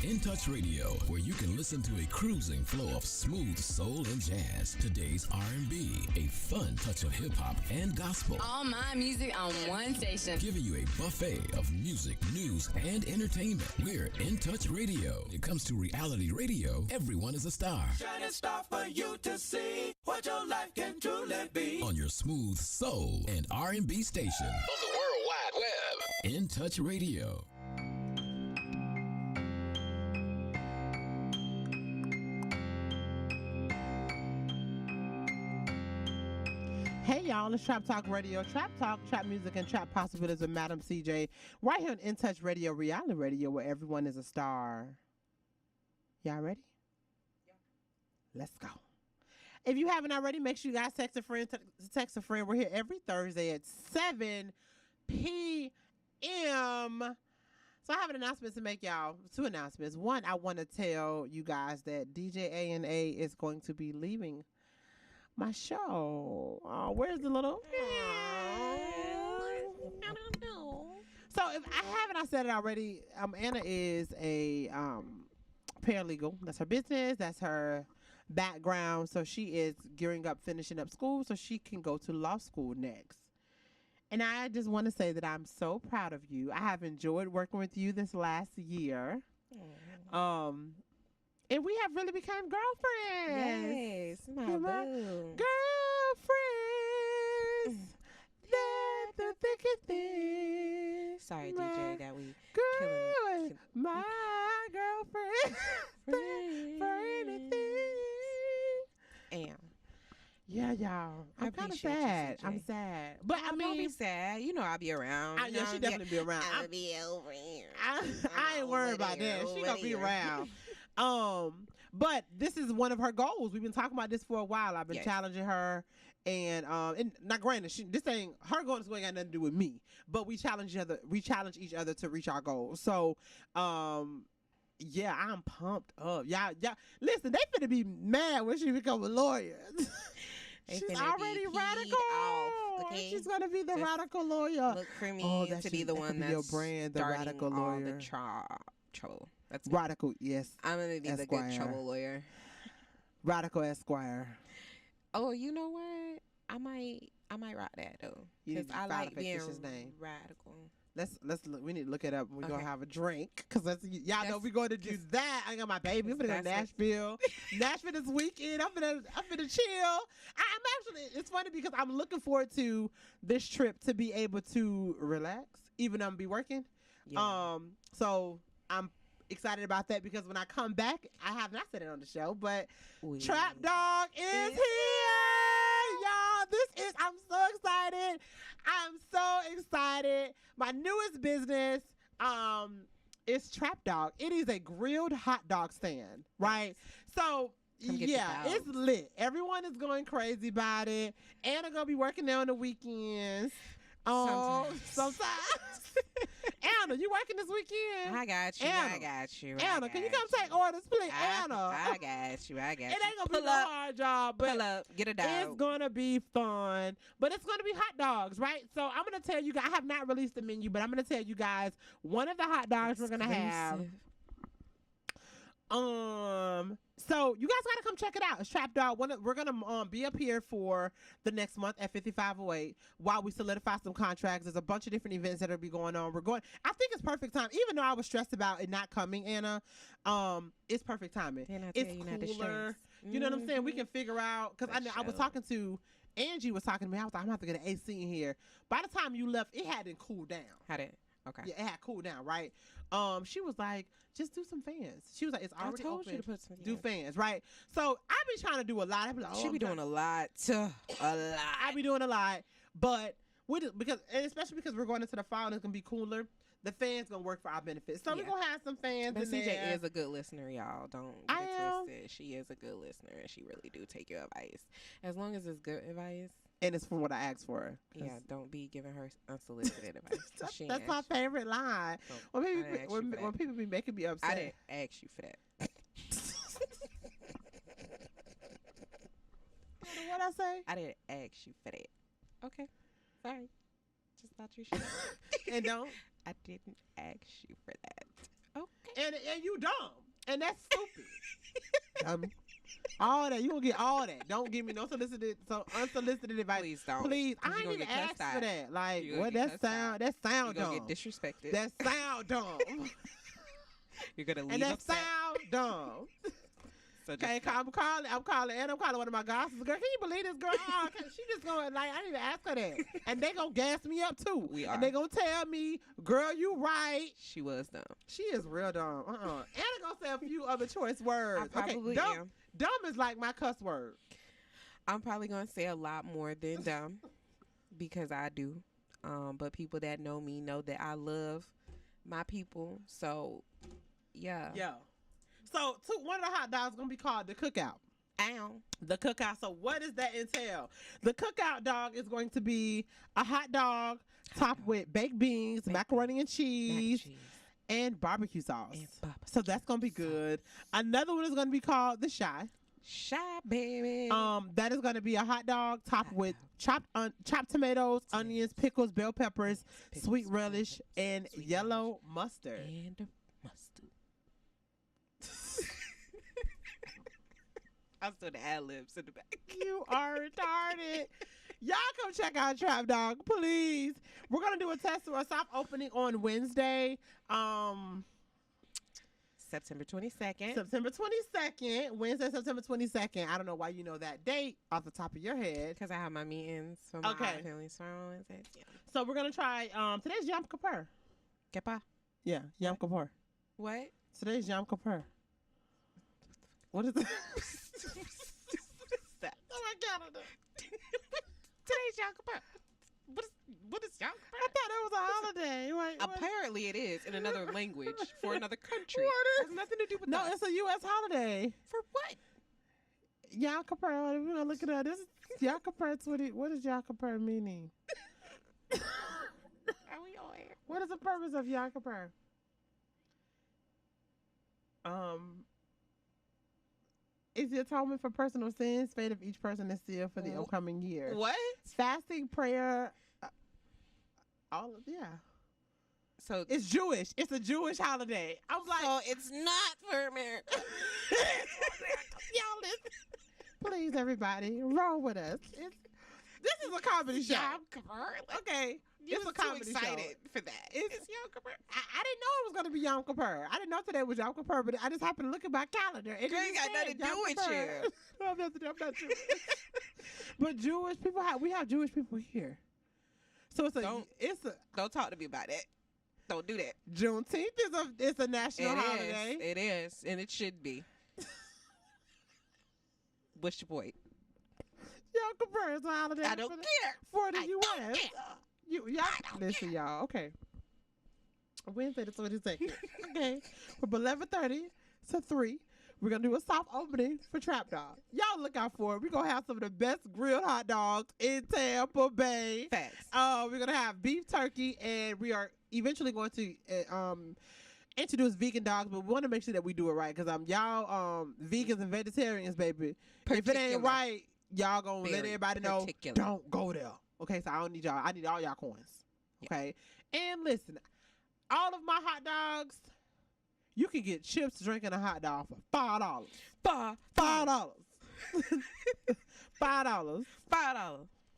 In Touch Radio, where you can listen to a cruising flow of smooth soul and jazz, today's R&B, a fun touch of hip-hop and gospel. All my music on one station. Giving you a buffet of music, news, and entertainment. We're In Touch Radio. When it comes to reality radio, everyone is a star. Shining star for you to see what your life can truly be. On your smooth soul and R&B station. On the World Wide Web. In Touch Radio. Hey y'all, it's Trap Talk Radio. Trap Talk, trap music, and trap possibilities with Madam CJ. Right here on In Touch Radio, reality radio, where everyone is a star. Y'all ready? Yeah. Let's go. If you haven't already, make sure you guys text a friend. Text a friend. We're here every Thursday at 7 p.m. So I have an announcement to make, y'all. 2 announcements. One, I want to tell you guys that DJ A&A is going to be leaving my show. Oh, where's the little? I don't know. So if I haven't, I said it already. Anna is a paralegal. That's her business. That's her background. So she is gearing up, finishing up school, so she can go to law school next. And I just want to say that I'm so proud of you. I have enjoyed working with you this last year. And we have really become girlfriends. Yes, my You're my boo. girlfriends. Let the thick and thin. Sorry, my DJ, that we girl, killing my girlfriend. Stand for anything. Am. Yeah, y'all. I I'm kind of appreciate you, sad. CJ. I'm sad. But I Don't mean, be sad. You know I'll be around. yeah, she definitely be around. I'll be over here. I ain't worried about that. She gonna be around. But this is one of her goals. We've been talking about this for a while. I've been challenging her, and not granted, this ain't her going to school ain't got nothing to do with me. But we challenge each other. We challenge each other to reach our goals. So, yeah, I'm pumped up. Y'all, listen. They finna be mad when she become a lawyer. She's already radical. Off, okay? She's gonna be the Just radical lawyer. Look for me that to be should- the that one could be that's your brand, the starting radical all lawyer. the trouble. That's me. Radical, yes. I'm gonna be the Esquire. good trouble lawyer. Radical Esquire. Oh, you know what? I might rock that though, You because need to I find like a being fictitious name. radical. Let's look. We need to look it up. We're gonna Okay. have a drink because y'all know That's- we're going to do that. I got my baby. I'm gonna go to that's Nashville. Nashville this weekend. I'm gonna chill. I'm actually. It's funny because I'm looking forward to this trip to be able to relax, even though I'm be working. Yeah. So I'm excited about that because when I come back, I have not said it on the show, but We- Trap Dog is here, y'all. I'm so excited. I'm so excited. My newest business is Trap Dog. It is a grilled hot dog stand, right? So Come get yeah, your it's lit. Everyone is going crazy about it. Anna gonna be working there on the weekends. Sometimes. Anna, you working this weekend? I got you. Anna. I got you. Anna, can you come take orders, please? Anna. I got you. I got you. It ain't gonna be Pull no up. hard job, but Pull up. Get a it's dog. gonna be fun. But it's gonna be hot dogs, right? So I'm gonna tell you guys. I have not released the menu, but I'm gonna tell you guys one of the hot dogs we're gonna have. So you guys gotta come check it out. It's Trap Dog. We're gonna be up here for the next month at 5508 while we solidify some contracts. There's a bunch of different events that'll be going on. I think it's perfect time. Even though I was stressed about it not coming, Anna, it's perfect timing. Then I tell It's you not to cooler. stress. You know what I'm saying? We can figure out because I was sure. talking to Angie was talking to me. I was like, I'm gonna have to get an AC in here. By the time you left, it hadn't cooled down. Had it. Okay. Yeah, it had cooled down, right? She was like, just do some fans. She was like, it's already told open. you to put some Do fans, right? So I be trying to do a lot. I be like, She be doing a lot. A lot. I be doing a lot, but and especially because we're going into the fall and it's gonna be cooler. The fans gonna work for our benefit. So we're gonna have some fans But in CJ there. is a good listener, y'all. Don't get it twisted. She is a good listener, and she really do take your advice. As long as it's good advice. And it's for what I asked for her. Yeah, don't be giving her unsolicited advice. That's my favorite line. So, When people be making me upset. I didn't ask you for that. What I say? I didn't ask you for that. Okay. Sorry. Just thought you should. And don't. I didn't ask you for that. Okay. And you dumb. And that's stupid. All that. You gonna get all that. Don't give me no unsolicited advice. Please don't. Please. I ain't even asked for that. Like, what that sound dumb. You're gonna get disrespected. That sound dumb. You're gonna leave and that upset. sound dumb. So Okay, I'm calling one of my gossips. Girl, can you believe this girl? Oh, she just gonna I didn't even ask her that, and they gonna gas me up too. We are. And they gonna tell me, girl, you right. She was dumb. She is real dumb. And I gonna say a few other choice words. I probably dumb, am. Dumb is like my cuss word. I'm probably gonna say a lot more than dumb because I do. But people that know me know that I love my people. So, yeah. Yeah. So, one of the hot dogs gonna be called the cookout. Ow. The cookout. So, what does that entail? The cookout dog is going to be a hot dog topped with baked beans, macaroni and cheese, and barbecue sauce. So that's gonna be good. Another one is gonna be called the Shy. Shy baby. That is gonna be a hot dog topped with chopped tomatoes, onions, pickles, bell peppers, sweet relish, and yellow mustard. And mustard. I still the ad-libs in the back. You are retarded. Y'all come check out Trap Dog, please. We're gonna do a soft opening on Wednesday. September 22nd. September 22nd. Wednesday, September 22nd. I don't know why you know that date off the top of your head. Because I have my meetings for my family's on Wednesdays. Yeah. So we're gonna try. Today's Yom Kippur. Kepa. Yeah, Yom Kippur. What? Today's Yom Kippur. What is it? That? Oh my calendar. Today's Yom Kippur. What is Yom Kippur? I thought it was a holiday. Wait, Apparently it is in another language for another country. What It has nothing to do with No, us. it's a U.S. holiday. For what? Yom Kippur. We're gonna look it up. This is Yom Kippur. What is Yom Kippur meaning? Are we on air? What is the purpose of Yom Kippur? Is the atonement for personal sins, fate of each person is sealed for the upcoming year. What? Fasting, prayer, So it's Jewish. It's a Jewish holiday. I'm like, so it's not for America. Y'all listen. Please, everybody, roll with us. This is a comedy show. Yom Kippur. Okay. You It's was a comedy too show. excited for that. It's Yom Kippur. I didn't know it was going to be Yom Kippur. I didn't know today was Yom Kippur, but I just happened to look at my calendar. And Girl, it ain't got said nothing to Yom do with Kippur. you. No, I'm not Jewish. But Jewish people we have Jewish people here. So Don't talk to me about that. Don't do that. Juneteenth is a national holiday. It is, and it should be. What's your point? Yom Kippur is a holiday. I don't care. For the I don't U.S. care. Listen, y'all. Okay. Wednesday the 22nd. Okay. From 11:30 to 3. We're going to do a soft opening for Trap Dog. Y'all look out for it. We're going to have some of the best grilled hot dogs in Tampa Bay. Facts. We're going to have beef turkey, and we are eventually going to introduce vegan dogs, but we want to make sure that we do it right because y'all vegans and vegetarians, baby. If it ain't right, y'all going to let everybody know, don't go there. Okay, so I don't need y'all. I need all y'all coins. Okay? Yeah. And listen, all of my hot dogs, you can get chips drinking a hot dog for $5. $5. $5. $5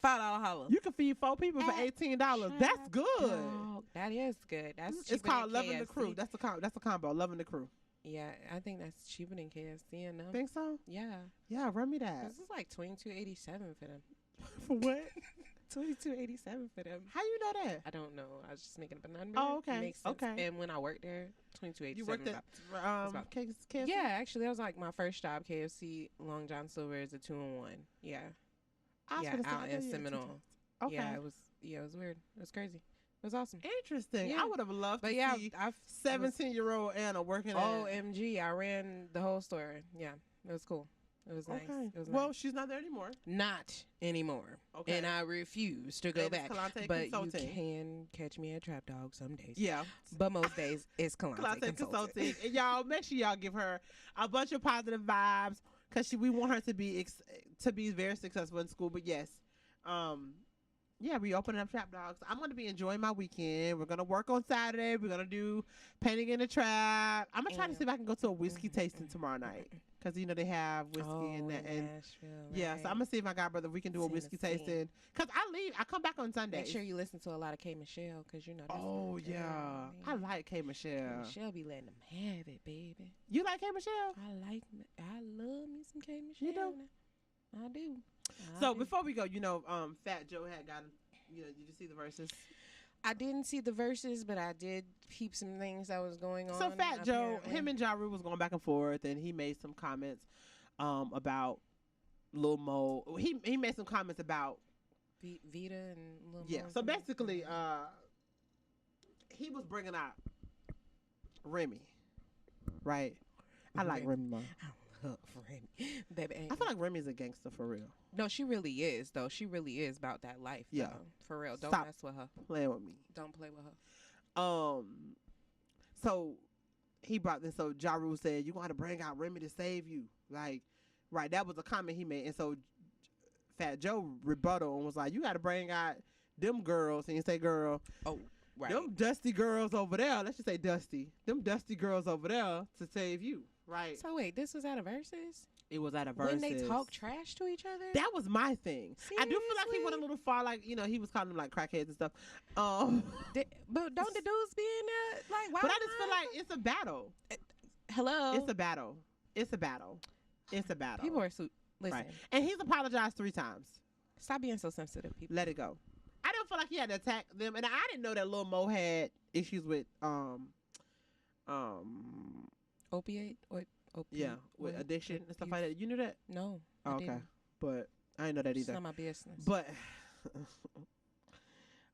holla. You can feed 4 people for $18. That's good. Dog. That is good. That's It's called than Loving the KFC. Crew. That's a combo. Loving the Crew. Yeah, I think that's cheaper than KFC and them. Think so? Yeah. Yeah, run me that. This is like $22.87 for them. For what? $22.87 for them. How you know that? I don't know. I was just making up a number. Oh, okay. It makes sense. Okay. And when I worked there, $22.87. You worked at about- KFC? Yeah, actually, that was like my first job. KFC Long John Silver is a 2-in-1. Yeah, I was yeah, gonna say, out I in know you had two Seminole. jobs. Okay. Yeah, it was weird. It was crazy. It was awesome. Interesting. Yeah. I would have loved But to yeah, see I've 17-year-old Anna working at. OMG, I ran the whole store. Yeah, it was cool. It was nice. Okay. It was Well, nice. she's not there anymore. Not anymore. Okay. And I refuse to go And it's back. Kalante But Consulting. you can catch me at Trap Dog some days. Yeah. But most days it's Kalante Kalante Consulting. Consulting. And y'all, make sure y'all give her a bunch of positive vibes because we want her to be very successful in school. But yes, yeah, we opening up Trap Dogs. I'm going to be enjoying my weekend. We're going to work on Saturday. We're going to do painting in the trap. I'm going to try to see if I can go to a whiskey tasting tomorrow night because, they have whiskey and that. And Nashville, yeah, so I'm going to see if my god brother, we can do a whiskey Tennessee. tasting. Because I come back on Sunday. Make sure you listen to a lot of K. Michelle because that's Oh, my girl, yeah. I man. like K. Michelle. K. Michelle be letting them have it, baby. You like K. Michelle? I love me some K. Michelle. You do? I do. So I do. before we go, Fat Joe had gotten, did you see the verses? I didn't see the verses, but I did peep some things that was going on. So Fat Joe, apparently. him and Ja Rule was going back and forth, and he made some comments about Lil Mo. He made some comments about Vita and Lil yeah. Mo. So basically, he was bringing out Remy, right? I like Remy Ma. I love Remy. Baby, I feel like Remy's a gangster for real. no, she really is though. She really is about that life. Yeah. though. For real. Don't Stop mess with her. playing with me. Don't play with her. So he brought this. So Ja Rule said, "You going to bring out Remy to save you?" Like, right? That was a comment he made, and so Fat Joe rebutted and was like, "You got to bring out them girls." And you say, "Girl, Oh, right. them dusty girls over there." Let's just say dusty. Them dusty girls over there to save you, right? So wait, this was at a Versus? It was at a verse. When they talk trash to each other? That was my thing. I do feel like he went a little far. Like, he was calling them like crackheads and stuff. But don't the dudes be in there? Like, why? But I just feel like it's a battle. Hello. It's a battle. It's a battle. It's a battle. People are listen. Right. And he's apologized 3 times. Stop being so sensitive, people. Let it go. I don't feel like he had to attack them, and I didn't know that Lil Mo had issues with Opiate or yeah, with addiction and stuff like that. You knew that? No. Oh, I okay. didn't. But I didn't know that It's either. not my business. But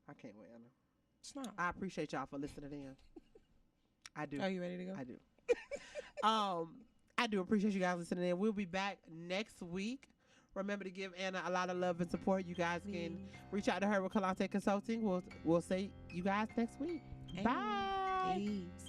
I can't wait, Anna. It's not. I appreciate y'all for listening in. I do. Are you ready to go? I do. I do appreciate you guys listening in. We'll be back next week. Remember to give Anna a lot of love and support. You guys can reach out to her with Kalante Consulting. We'll say you guys next week. Hey. Bye. Peace.